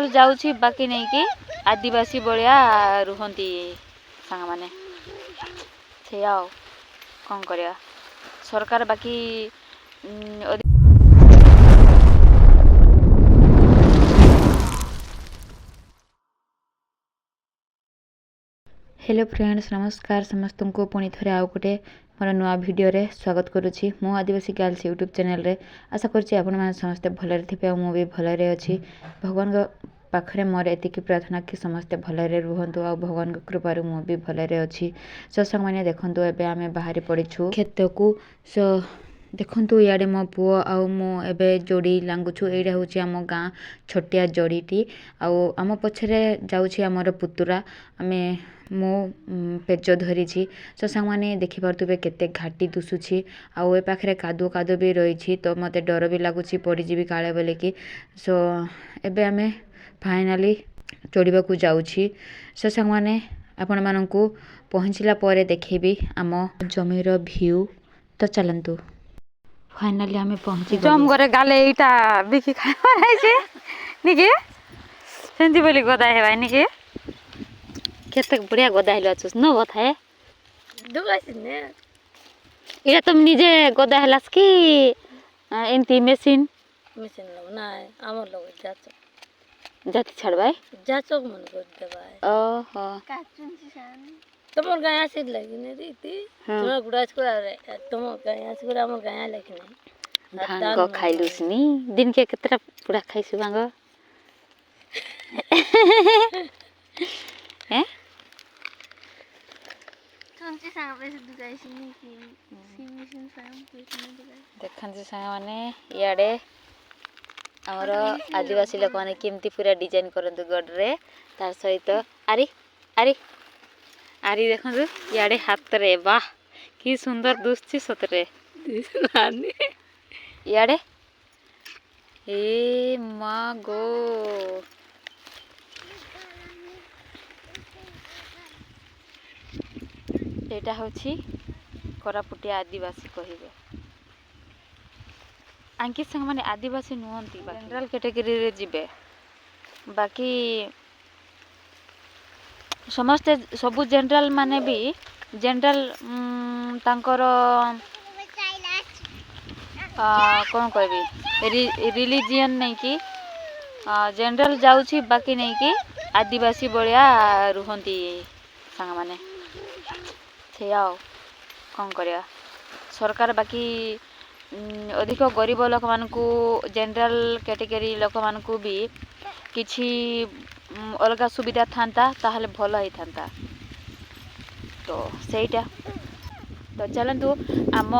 general जाऊँगी बाकी नहीं कि आदिवासी बलिया रुहंती सांग माने से आओ कौन करिया सरकार बाकी हेलो फ्रेंड्स नमस्कार समस्त को पुणी थे आउ गोटे मोर नुआ भिडियो रे स्वागत करुच्ची मु आदिवासी गर्ल्स यूट्यूब चैनल रे आशा करुच्ची आपण मैंने समस्ते भलरे थे मु भी भलरे अच्छी भगवान पाखरे मोर एतिकी प्रार्थना कि समस्ते भलरे रुहंतु आ भगवान कृपारू मु भी भलरे अच्छी सो संग मैंने देखंतु एबे आमे बाहरी पड़ीछु खेत को सो देखंतु इयाडे मो पुओ आउ मु एबे जोड़ी लांगुछु एइडा होची आम गाँ छोटिया जोड़ीटी आउ आम पछरे जाउछि हमर पुतुरा आमे मो पेज धरी सो सांग मैंने देखिपे केते घाटी दुसुची आउ ए पाखरे कादो कादो भी रही तो मते डर भी लगुच पड़जी काले बोले कि सो एबे आमे फाइनाली चढ़ा को जाउछि सो सांग मैंने आपण मानकू पहुँचला पर देखेबी आम जमीर भ्यू तो चलतु फाइनाली आमे पहुँची जम करे गाले एटा बिकी खाइबा राइছে निके सेंती बोली गदा हेबाय निके केते बढ़िया गदा हेलो छस न बताए दुगाइस ने एटा तुम निजे गदा हेलास कि एंती मशीन लो नाय हमर लोग जाति छड़बाय जाचक मन कर देबाय ओहो काचुन सिसान तुमर गाय आसिल लगी ने रीति तुमर गुडास को तुमर गाय आसिल को हमर गाय लगी ने भांग खाइलुस नी दिन के केतरा पूरा खाइसु भांग हैं तुमची सांगबे से दुगाइस नी कि सिमिशन सांग पेटने दुगाइ देखन जे सांग माने याडे हमर आदिवासी लोक माने केमती पूरा डिजाइन करंतु गडरे तार सहित आरी आरी आरी देखंतु याडे हाथ रे वाह की सुंदर दुसची सतरे नानी याडे ए मा गो एटा होची कोरापुटिया आदिवासी कहिबे आंकी संग माने आदिवासी नुहंती जनरल कैटेगरी रे जिबे बाकी समस्त सबु जनरल माने भी जनरल तांकर कौन कहबी रिलीजियन नहीं कि जनरल जाउछि बाकी नहीं कि आदिवासी बलिया रुहंती सांग माने से आओ कौन करिया सरकार बाकी अधिक गरीब लोक मानकू जनरल कैटेगरी लोक मानकू भी किछि अलग सुविधा थांता ताहले भल ही थांता तो सेटा तो चलतु आम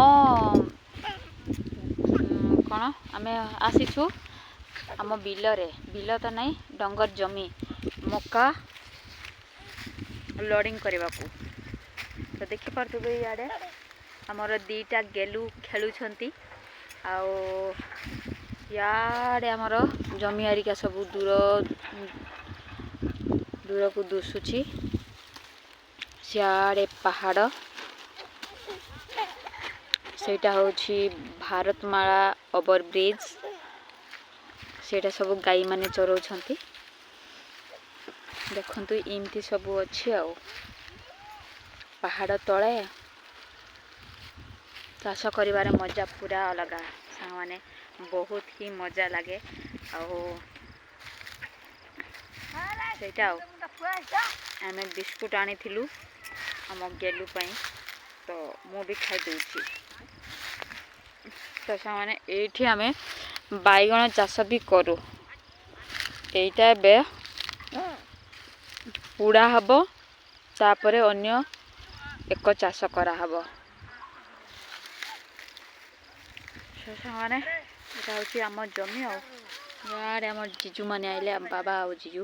कौन आम आसीछु आम बिल तो नहीं डंगर जमी मक्का लोडिंग करने को तो देखि पारथुबे याडे हमर दीटा गेलु खेलुछंती आउ याडे हमर जमी आरिका सब दूर को दुसुची सियाड़े पहाड़ सेटा होची भारतमाला ओवर ब्रिज सेटा सब गाई माने चरौछंती देखंतु इमती सब अच्छी आउ पहाड़ तले चाष करिवार मजा पूरा अलग सांग माने बहुत ही मजा लगे सेटा आमे बिस्कुट आनी थिलु आम गेलु पई तो मु भी खाई दउची तो सांग माने एठी आमे बाइगण चाष भी करू एटा बे उड़ा हबो तापरे अन्य एक चाष करा हबो माने आम जमी आड़े आम जीजू माने आइले बाबा आ जीजू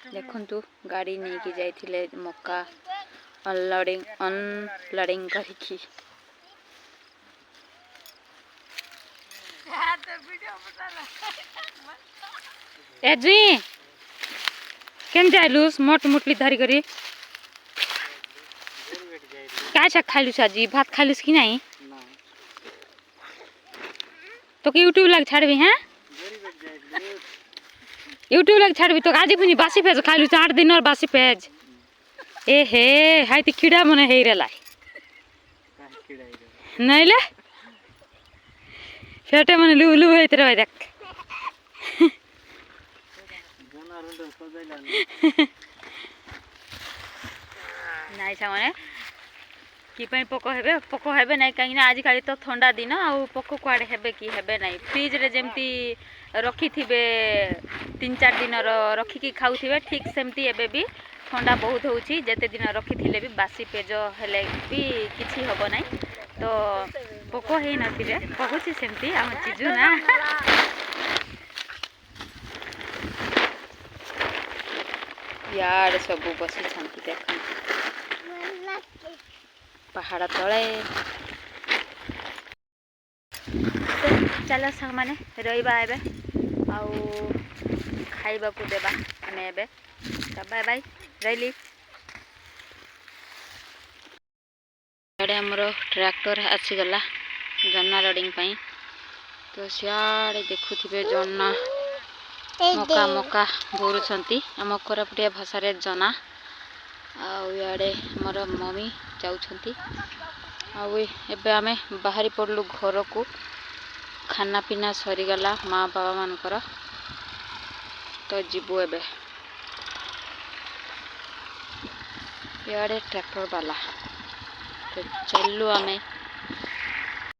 देखंतु गाड़ी नहीं कि जाइथिले मक्का अनलोडिंग करिकी ए जुई केम जाइलुस मोट मुटली धरी करी क्या छा खाइलुस आज भात खाइलुस कि नहीं तो कि यूट्यूब लग छाड़बी हैं यूट्यूब लग छाड़बी तो आज पुनी बासी पेज खालु 8 दिन और बासी पेज ए हे हाय ती कीड़ा मने हेइ रेला नहीं ले फेटे मने लु लु हेइत रे देख नाइ छ माने कि पई पोको हेबे नहीं कहीं आज काली तो ठंडा दिन आ पोको कुआडे हेबे कि हेबे नहीं फ्रिज रे जेमती रखी थिबे 3-4 दिन रखी की खाउ थिबे ठीक सेमती एबे भी ठंडा बहुत होउची जेते दिन रखी थिले भी बासी पेज हेले भी किछि हबो नहीं तो पोको हे नथिबे कहूची सेमती हम चिजु ना यार सब बसी छंती देखन पहाड़ तले चलो संग माने रहीबा एबे आउ खाइबा को देबा हमें एबे बाय बाय रैली एडे हमरो ट्रैक्टर आसी गला जन्ना लोडिंग पई तो सियाड़े देखुथिबे जन्ना मका मका बोरुछंती हम कोरापुटिया भाषा रे जना आउ याडे हमर मम्मी जाउछंती आउ एबे आमे बाहरी पड़लु घर को खाना पीना सरी गला माँ बाबा मानकर तो जीवु एबे याडे ट्रैक्टर वाला तो चलु आमे